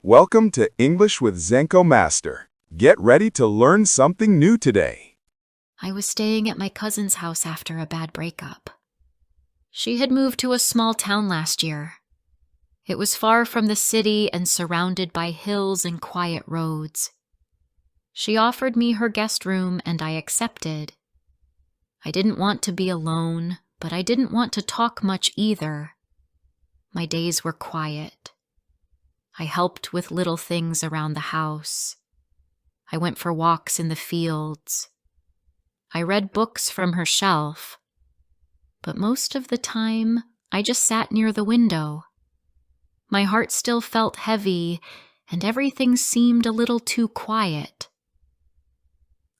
Welcome to English with Zenko Master. Get ready to learn something new today. I was staying at my cousin's house after a bad breakup. She had moved to a small town last year. It was far from the city and surrounded by hills and quiet roads. She offered me her guest room and I accepted. I didn't want to be alone, but I didn't want to talk much either. My days were quiet. I helped with little things around the house. I went for walks in the fields. I read books from her shelf. But most of the time, I just sat near the window. My heart still felt heavy, and everything seemed a little too quiet.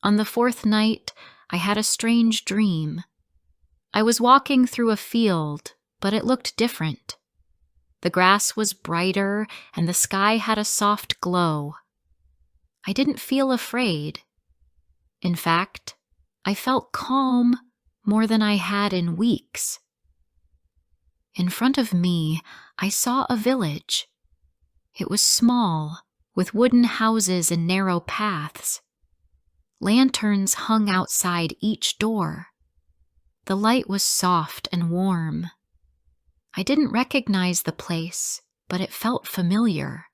On the fourth night, I had a strange dream. I was walking through a field, but it looked different. The grass was brighter, and the sky had a soft glow. I didn't feel afraid. In fact, I felt calm more than I had in weeks. In front of me, I saw a village. It was small, with wooden houses and narrow paths. Lanterns hung outside each door. The light was soft and warm. I didn't recognize the place, but it felt familiar.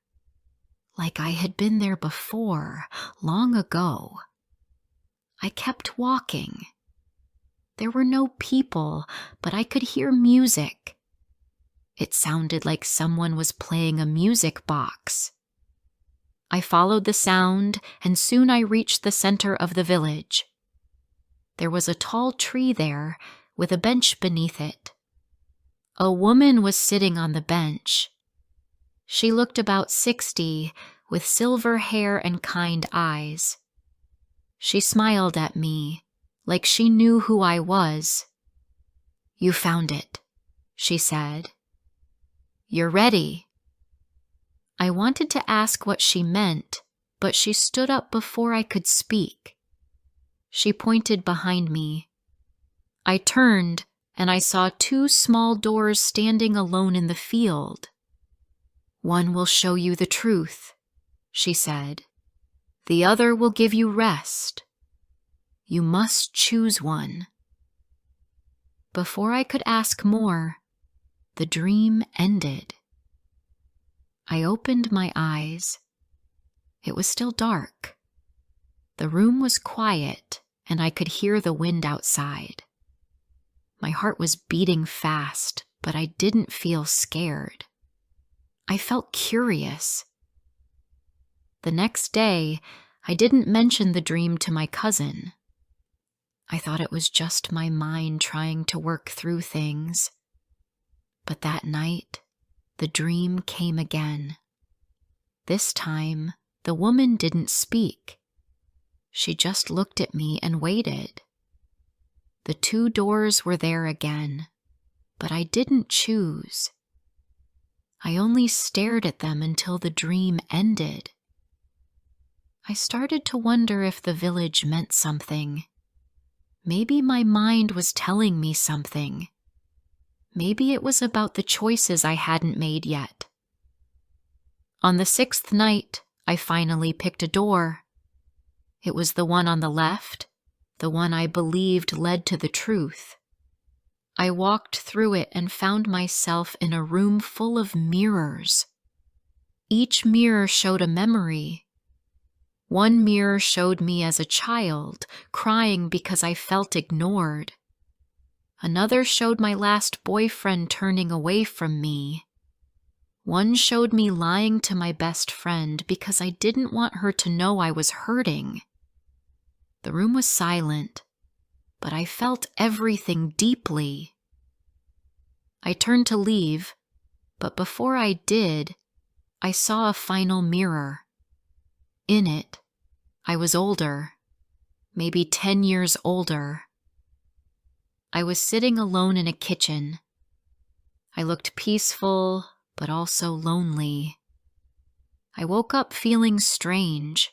Like I had been there before, long ago. I kept walking. There were no people, but I could hear music. It sounded like someone was playing a music box. I followed the sound, and soon I reached the center of the village. There was a tall tree there, with a bench beneath it. A woman was sitting on the bench. She looked about 60, with silver hair and kind eyes. She smiled at me, like she knew who I was. "You found it," she said. "You're ready." I wanted to ask what she meant, but she stood up before I could speak. She pointed behind me. I turned, and I saw two small doors standing alone in the field. "One will show you the truth," she said. "The other will give you rest. You must choose one." Before I could ask more, the dream ended. I opened my eyes. It was still dark. The room was quiet, and I could hear the wind outside. My heart was beating fast, but I didn't feel scared. I felt curious. The next day, I didn't mention the dream to my cousin. I thought it was just my mind trying to work through things. But that night, the dream came again. This time, the woman didn't speak. She just looked at me and waited. The two doors were there again, but I didn't choose. I only stared at them until the dream ended. I started to wonder if the village meant something. Maybe my mind was telling me something. Maybe it was about the choices I hadn't made yet. On the sixth night, I finally picked a door. It was the one on the left, the one I believed led to the truth. I walked through it and found myself in a room full of mirrors. Each mirror showed a memory. One mirror showed me as a child, crying because I felt ignored. Another showed my last boyfriend turning away from me. One showed me lying to my best friend because I didn't want her to know I was hurting. The room was silent, but I felt everything deeply. I turned to leave, but before I did, I saw a final mirror. In it, I was older, maybe 10 years older. I was sitting alone in a kitchen. I looked peaceful, but also lonely. I woke up feeling strange.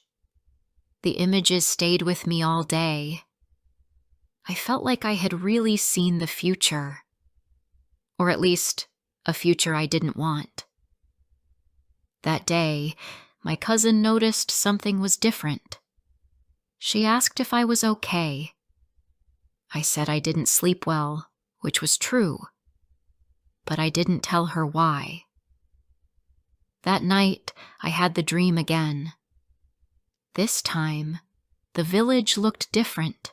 The images stayed with me all day. I felt like I had really seen the future. Or at least, a future I didn't want. That day, my cousin noticed something was different. She asked if I was okay. I said I didn't sleep well, which was true, but I didn't tell her why. That night, I had the dream again. This time, the village looked different.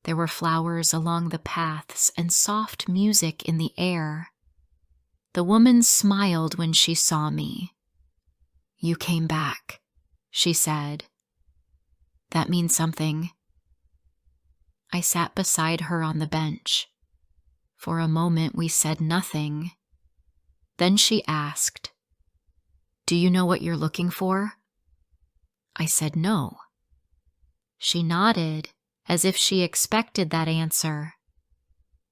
There were flowers along the paths and soft music in the air. The woman smiled when she saw me. "You came back," she said. "That means something." I sat beside her on the bench. For a moment we said nothing. Then she asked, "Do you know what you're looking for?" I said no. She nodded, as if she expected that answer.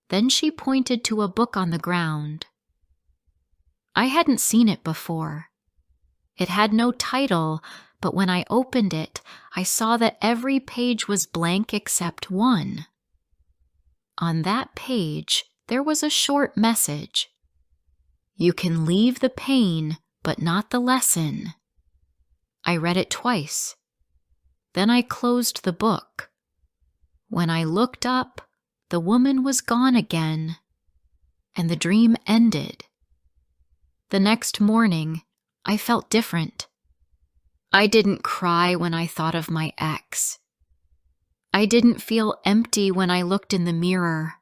Then she pointed to a book on the ground. I hadn't seen it before. It had no title, but when I opened it, I saw that every page was blank except one. On that page, there was a short message. "You can leave the pain, but not the lesson." I read it twice. Then I closed the book. When I looked up, the woman was gone again, and the dream ended. The next morning, I felt different. I didn't cry when I thought of my ex. I didn't feel empty when I looked in the mirror.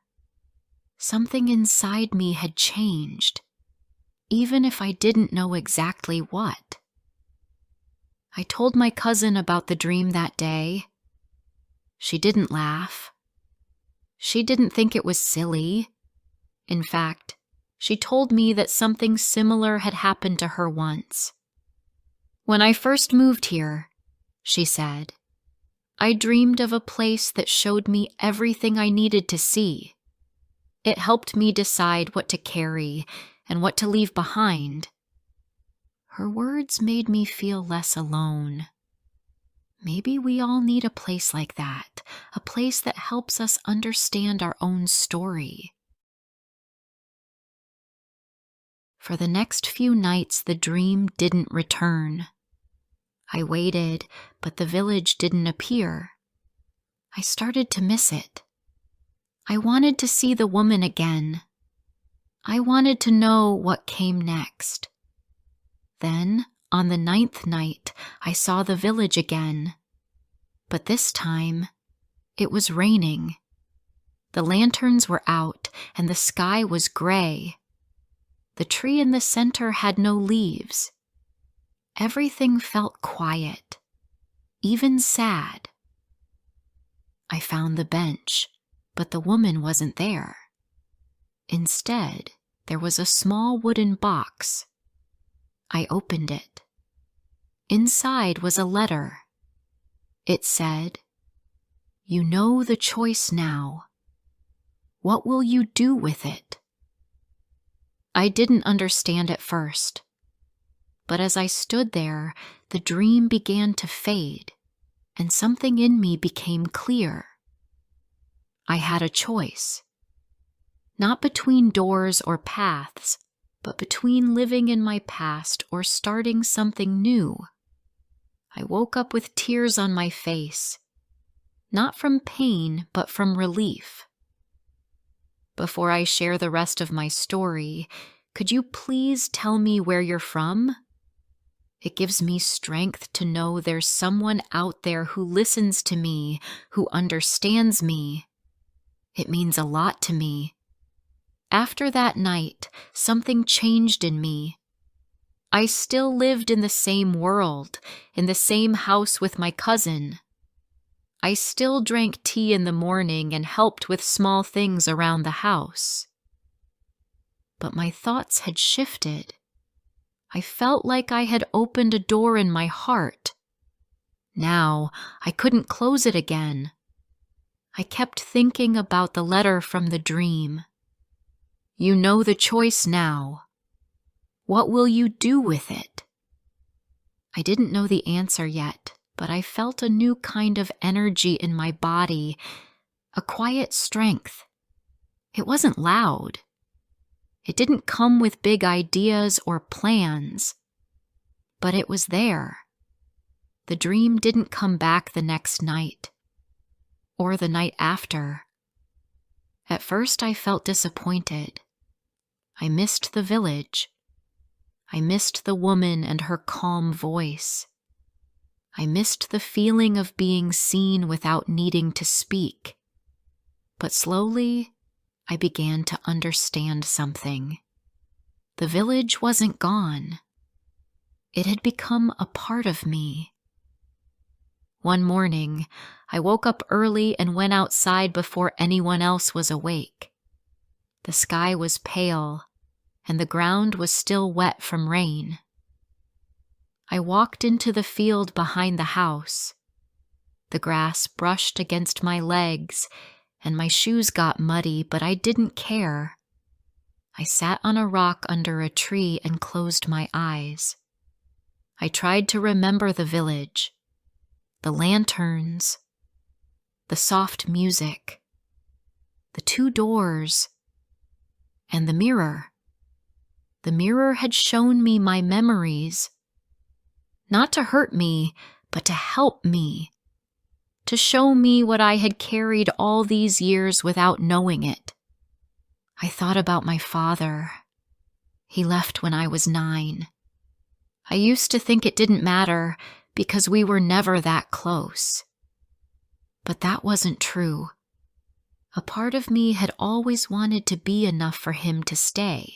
Something inside me had changed, even if I didn't know exactly what. I told my cousin about the dream that day. She didn't laugh. She didn't think it was silly. In fact, she told me that something similar had happened to her once. "When I first moved here," she said, "I dreamed of a place that showed me everything I needed to see. It helped me decide what to carry and what to leave behind." Her words made me feel less alone. Maybe we all need a place like that, a place that helps us understand our own story. For the next few nights, the dream didn't return. I waited, but the village didn't appear. I started to miss it. I wanted to see the woman again. I wanted to know what came next. Then, on the 9th night, I saw the village again. But this time, it was raining. The lanterns were out, and the sky was gray. The tree in the center had no leaves. Everything felt quiet, even sad. I found the bench, but the woman wasn't there. Instead, there was a small wooden box. I opened it. Inside was a letter. It said, "You know the choice now. What will you do with it?" I didn't understand at first, but as I stood there, the dream began to fade, and something in me became clear. I had a choice, not between doors or paths, but between living in my past or starting something new. I woke up with tears on my face, not from pain, but from relief. Before I share the rest of my story, could you please tell me where you're from? It gives me strength to know there's someone out there who listens to me, who understands me. It means a lot to me. After that night, something changed in me. I still lived in the same world, in the same house with my cousin. I still drank tea in the morning and helped with small things around the house. But my thoughts had shifted. I felt like I had opened a door in my heart. Now, I couldn't close it again. I kept thinking about the letter from the dream. You know the choice now. What will you do with it? I didn't know the answer yet, but I felt a new kind of energy in my body, a quiet strength. It wasn't loud. It didn't come with big ideas or plans. But it was there. The dream didn't come back the next night, or the night after. At first I felt disappointed. I missed the village. I missed the woman and her calm voice. I missed the feeling of being seen without needing to speak. But slowly, I began to understand something. The village wasn't gone. It had become a part of me. One morning, I woke up early and went outside before anyone else was awake. The sky was pale, and the ground was still wet from rain. I walked into the field behind the house. The grass brushed against my legs, and my shoes got muddy, but I didn't care. I sat on a rock under a tree and closed my eyes. I tried to remember the village, the lanterns, the soft music, the 2 doors, and the mirror. The mirror had shown me my memories, not to hurt me, but to help me, to show me what I had carried all these years without knowing it. I thought about my father. He left when I was 9. I used to think it didn't matter because we were never that close. But that wasn't true. A part of me had always wanted to be enough for him to stay.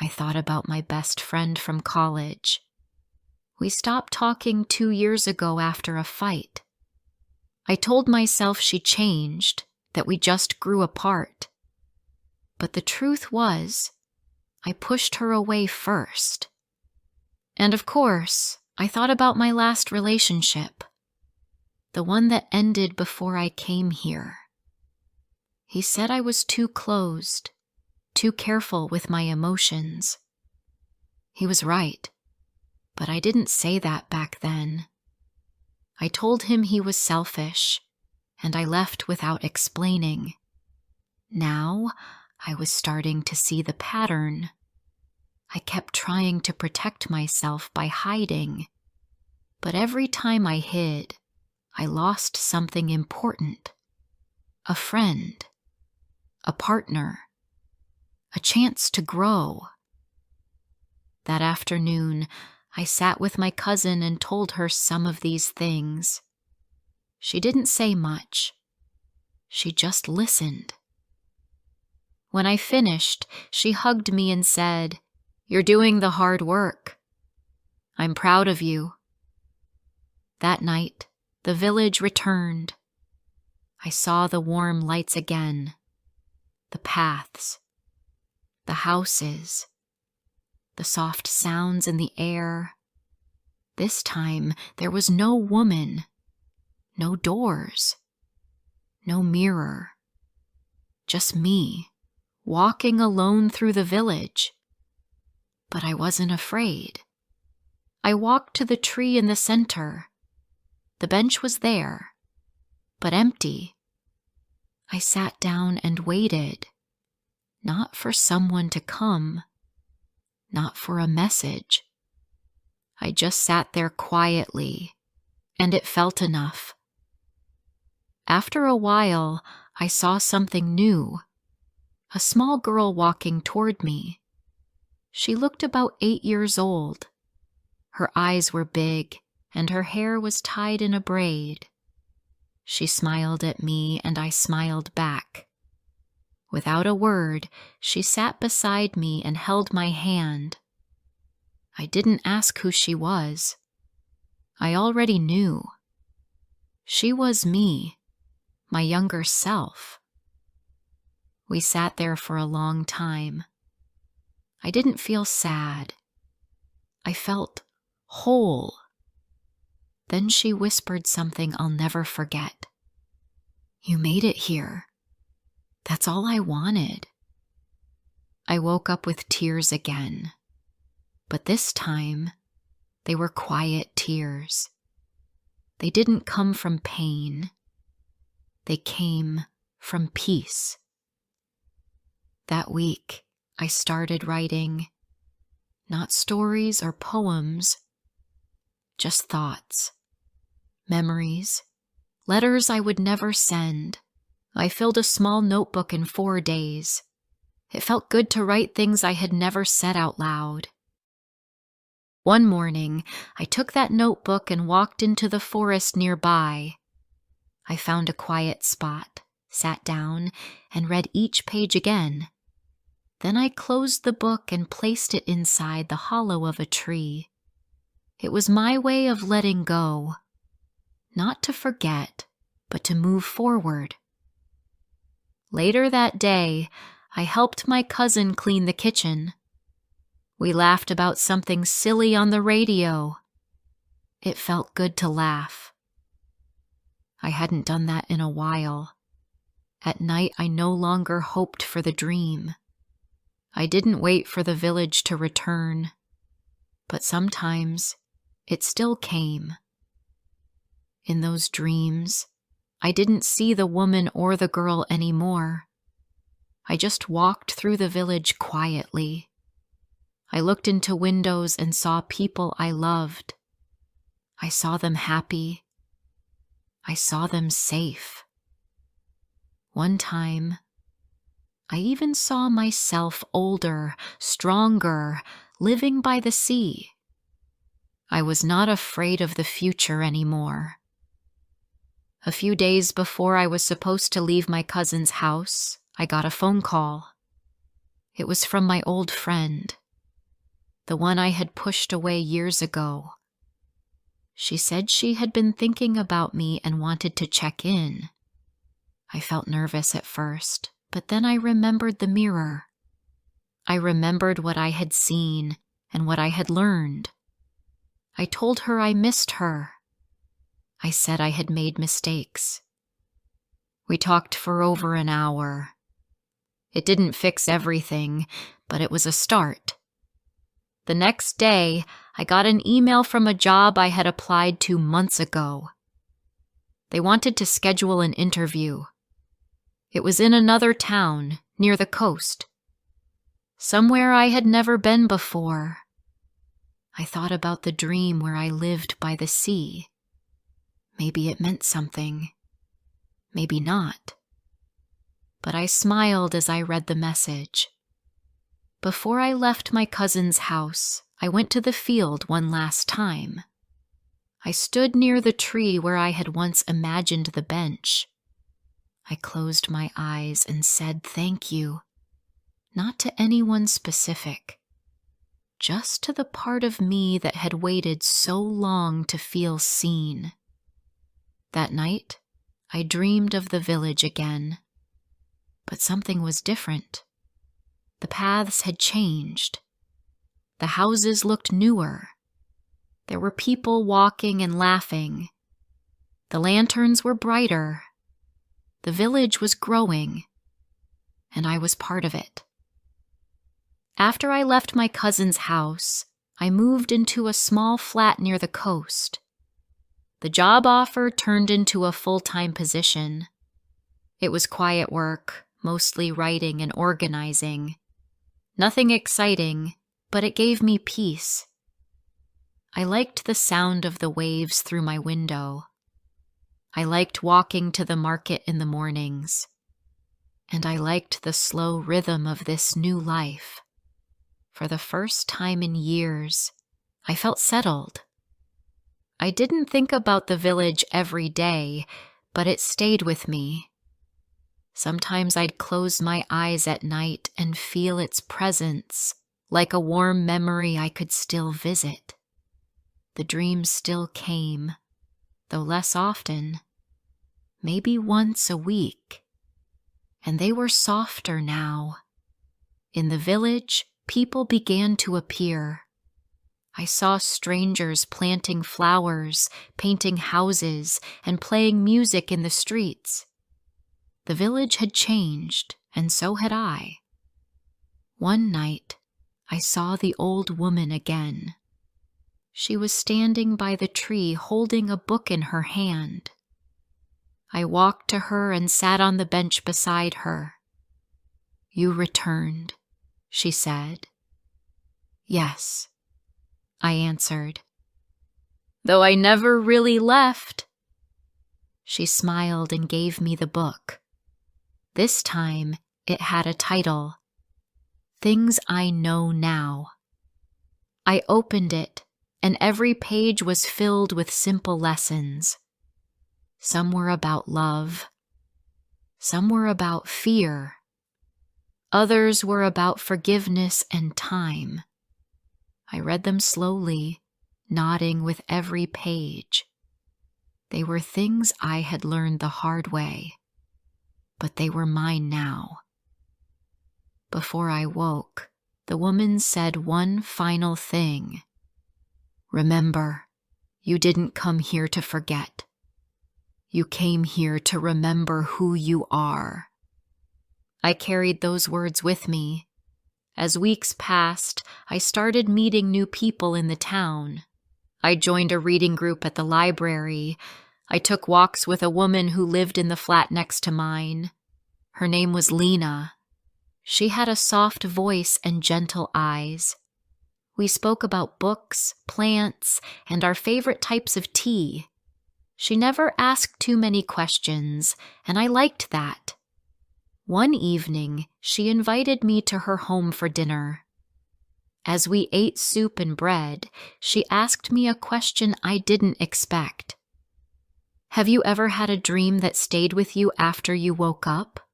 I thought about my best friend from college. We stopped talking 2 years ago after a fight. I told myself she changed, that we just grew apart. But the truth was, I pushed her away first. And of course, I thought about my last relationship, the one that ended before I came here. He said I was too closed, too careful with my emotions. He was right, but I didn't say that back then. I told him he was selfish, and I left without explaining. Now, I was starting to see the pattern. I kept trying to protect myself by hiding, but every time I hid, I lost something important. A friend, a partner, a chance to grow. That afternoon, I sat with my cousin and told her some of these things. She didn't say much. She just listened. When I finished, she hugged me and said, "You're doing the hard work. I'm proud of you." That night, the village returned. I saw the warm lights again, the paths, the houses, the soft sounds in the air. This time, there was no woman, no doors, no mirror, just me, walking alone through the village. But I wasn't afraid. I walked to the tree in the center. The bench was there, but empty. I sat down and waited, not for someone to come, not for a message. I just sat there quietly, and it felt enough. After a while, I saw something new. A small girl walking toward me. She looked about 8 years old. Her eyes were big, and her hair was tied in a braid. She smiled at me, and I smiled back. Without a word, she sat beside me and held my hand. I didn't ask who she was. I already knew. She was me, my younger self. We sat there for a long time. I didn't feel sad. I felt whole. Then she whispered something I'll never forget. "You made it here. That's all I wanted." I woke up with tears again, but this time they were quiet tears. They didn't come from pain. They came from peace. That week, I started writing, not stories or poems, just thoughts, memories, letters I would never send. I filled a small notebook in 4 days. It felt good to write things I had never said out loud. One morning, I took that notebook and walked into the forest nearby. I found a quiet spot, sat down, and read each page again. Then I closed the book and placed it inside the hollow of a tree. It was my way of letting go, not to forget, but to move forward. Later that day, I helped my cousin clean the kitchen. We laughed about something silly on the radio. It felt good to laugh. I hadn't done that in a while. At night, I no longer hoped for the dream. I didn't wait for the village to return, but sometimes it still came. In those dreams, I didn't see the woman or the girl anymore. I just walked through the village quietly. I looked into windows and saw people I loved. I saw them happy. I saw them safe. One time, I even saw myself older, stronger, living by the sea. I was not afraid of the future anymore. A few days before I was supposed to leave my cousin's house, I got a phone call. It was from my old friend, the one I had pushed away years ago. She said she had been thinking about me and wanted to check in. I felt nervous at first, but then I remembered the mirror. I remembered what I had seen and what I had learned. I told her I missed her. I said I had made mistakes. We talked for over an hour. It didn't fix everything, but it was a start. The next day, I got an email from a job I had applied to months ago. They wanted to schedule an interview. It was in another town, near the coast. Somewhere I had never been before. I thought about the dream where I lived by the sea. Maybe it meant something. Maybe not. But I smiled as I read the message. Before I left my cousin's house, I went to the field one last time. I stood near the tree where I had once imagined the bench. I closed my eyes and said thank you, not to anyone specific, just to the part of me that had waited so long to feel seen. That night, I dreamed of the village again, but something was different. The paths had changed. The houses looked newer. There were people walking and laughing. The lanterns were brighter. The village was growing, and I was part of it. After I left my cousin's house, I moved into a small flat near the coast. The job offer turned into a full-time position. It was quiet work, mostly writing and organizing. Nothing exciting, but it gave me peace. I liked the sound of the waves through my window. I liked walking to the market in the mornings. And I liked the slow rhythm of this new life. For the first time in years, I felt settled. I didn't think about the village every day, but it stayed with me. Sometimes I'd close my eyes at night and feel its presence, like a warm memory I could still visit. The dreams still came, though less often, maybe once a week. And they were softer now. In the village, people began to appear. I saw strangers planting flowers, painting houses, and playing music in the streets. The village had changed, and so had I. One night, I saw the old woman again. She was standing by the tree holding a book in her hand. I walked to her and sat on the bench beside her. "You returned," she said. "Yes," I answered. though I never really left." She smiled and gave me the book. This time, it had a title, Things I Know Now. I opened it, and every page was filled with simple lessons. Some were about love. Some were about fear. Others were about forgiveness and time. I read them slowly, nodding with every page. They were things I had learned the hard way, but they were mine now. Before I woke, the woman said one final thing. "Remember, you didn't come here to forget. You came here to remember who you are." I carried those words with me. As weeks passed, I started meeting new people in the town. I joined a reading group at the library. I took walks with a woman who lived in the flat next to mine. Her name was Lena. She had a soft voice and gentle eyes. We spoke about books, plants, and our favorite types of tea. She never asked too many questions, and I liked that. One evening, she invited me to her home for dinner. As we ate soup and bread, she asked me a question I didn't expect. "Have you ever had a dream that stayed with you after you woke up?"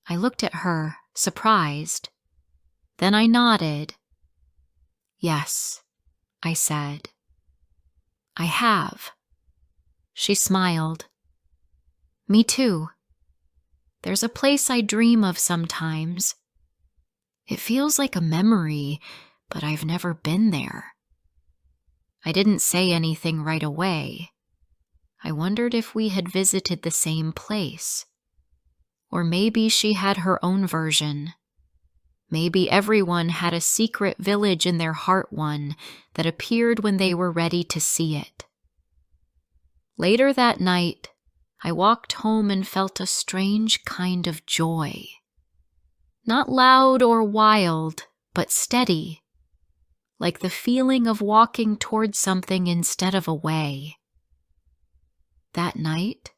I looked at her, surprised. Then I nodded. "Yes," I said. "I have." She smiled. "Me too. There's a place I dream of sometimes. It feels like a memory, but I've never been there." I didn't say anything right away. I wondered if we had visited the same place. Or maybe she had her own version. Maybe everyone had a secret village in their heart one that appeared when they were ready to see it. Later that night, I walked home and felt a strange kind of joy. Not loud or wild, but steady, like the feeling of walking towards something instead of away. That night,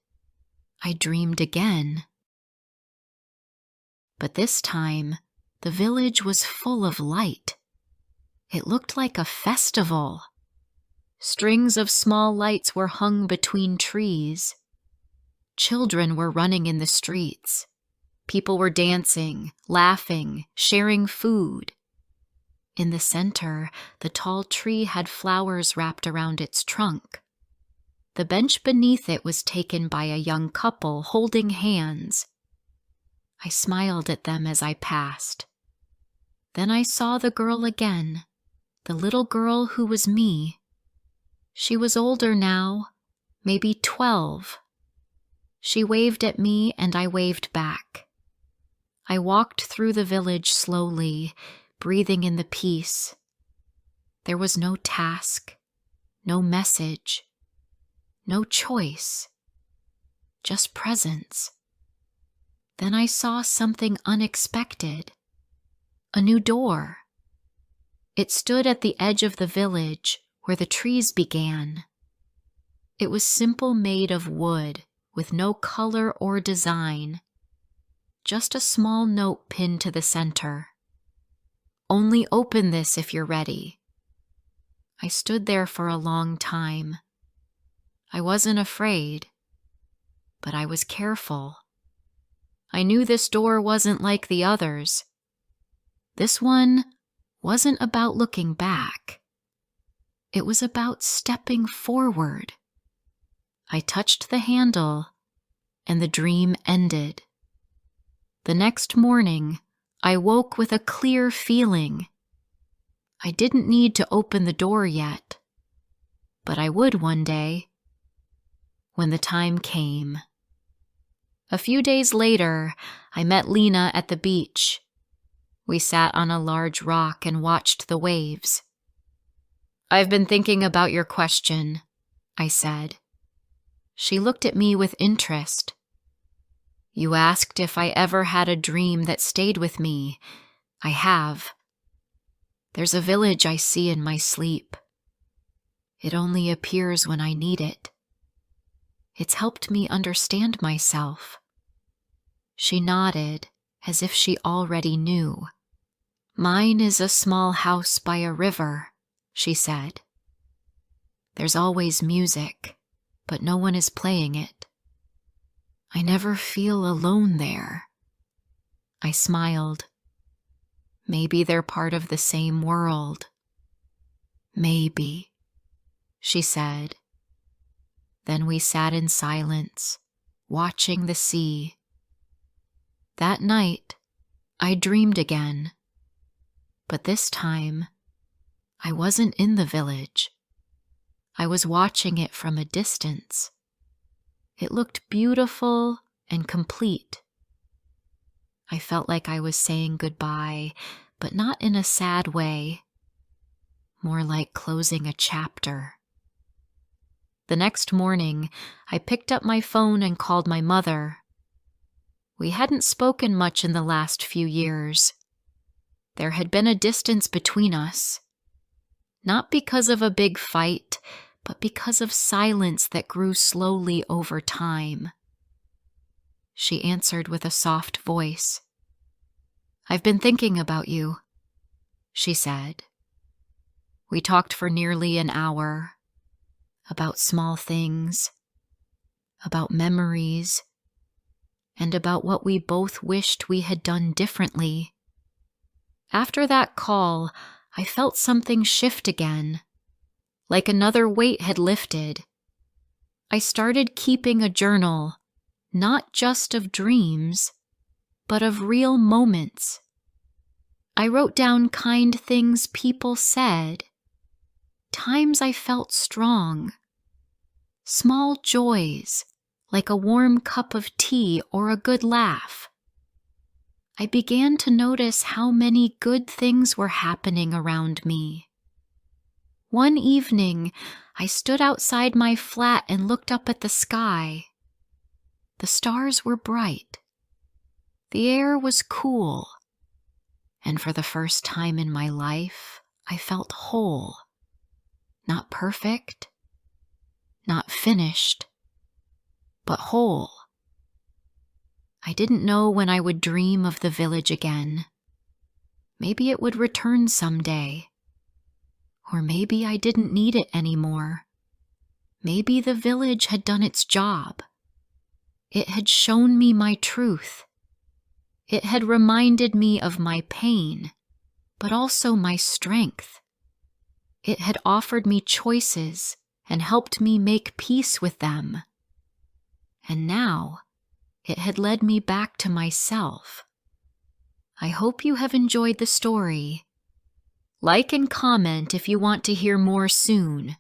I dreamed again. But this time, the village was full of light. It looked like a festival. Strings of small lights were hung between trees. Children were running in the streets. People were dancing, laughing, sharing food. In the center, the tall tree had flowers wrapped around its trunk. The bench beneath it was taken by a young couple holding hands. I smiled at them as I passed. Then I saw the girl again, the little girl who was me. She was older now, maybe 12. She waved at me and I waved back. I walked through the village slowly, breathing in the peace. There was no task, no message, no choice, just presence. Then I saw something unexpected. A new door. It stood at the edge of the village where the trees began. It was simple, made of wood, with no color or design. Just a small note pinned to the center. "Only open this if you're ready." I stood there for a long time. I wasn't afraid, but I was careful. I knew this door wasn't like the others. This one wasn't about looking back. It was about stepping forward. I touched the handle, and the dream ended. The next morning, I woke with a clear feeling. I didn't need to open the door yet, but I would one day, when the time came. A few days later, I met Lena at the beach. We sat on a large rock and watched the waves. "I've been thinking about your question," I said. She looked at me with interest. "You asked if I ever had a dream that stayed with me. I have. There's a village I see in my sleep. It only appears when I need it. It's helped me understand myself." She nodded, as if she already knew. "Mine is a small house by a river," she said. "There's always music, but no one is playing it. I never feel alone there." I smiled. "Maybe they're part of the same world." "Maybe," she said. Then we sat in silence, watching the sea. That night, I dreamed again. But this time, I wasn't in the village. I was watching it from a distance. It looked beautiful and complete. I felt like I was saying goodbye, but not in a sad way. More like closing a chapter. The next morning, I picked up my phone and called my mother. We hadn't spoken much in the last few years. There had been a distance between us. Not because of a big fight, but because of silence that grew slowly over time. She answered with a soft voice. "I've been thinking about you," she said. We talked for nearly an hour. About small things, about memories, and about what we both wished we had done differently. After that call, I felt something shift again, like another weight had lifted. I started keeping a journal, not just of dreams, but of real moments. I wrote down kind things people said, times I felt strong, small joys, like a warm cup of tea or a good laugh. I began to notice how many good things were happening around me. One evening, I stood outside my flat and looked up at the sky. The stars were bright. The air was cool. And for the first time in my life, I felt whole. Not perfect, not finished, but whole. I didn't know when I would dream of the village again. Maybe it would return someday. Or maybe I didn't need it anymore. Maybe the village had done its job. It had shown me my truth. It had reminded me of my pain, but also my strength. It had offered me choices and helped me make peace with them. And now, it had led me back to myself. I hope you have enjoyed the story. Like and comment if you want to hear more soon.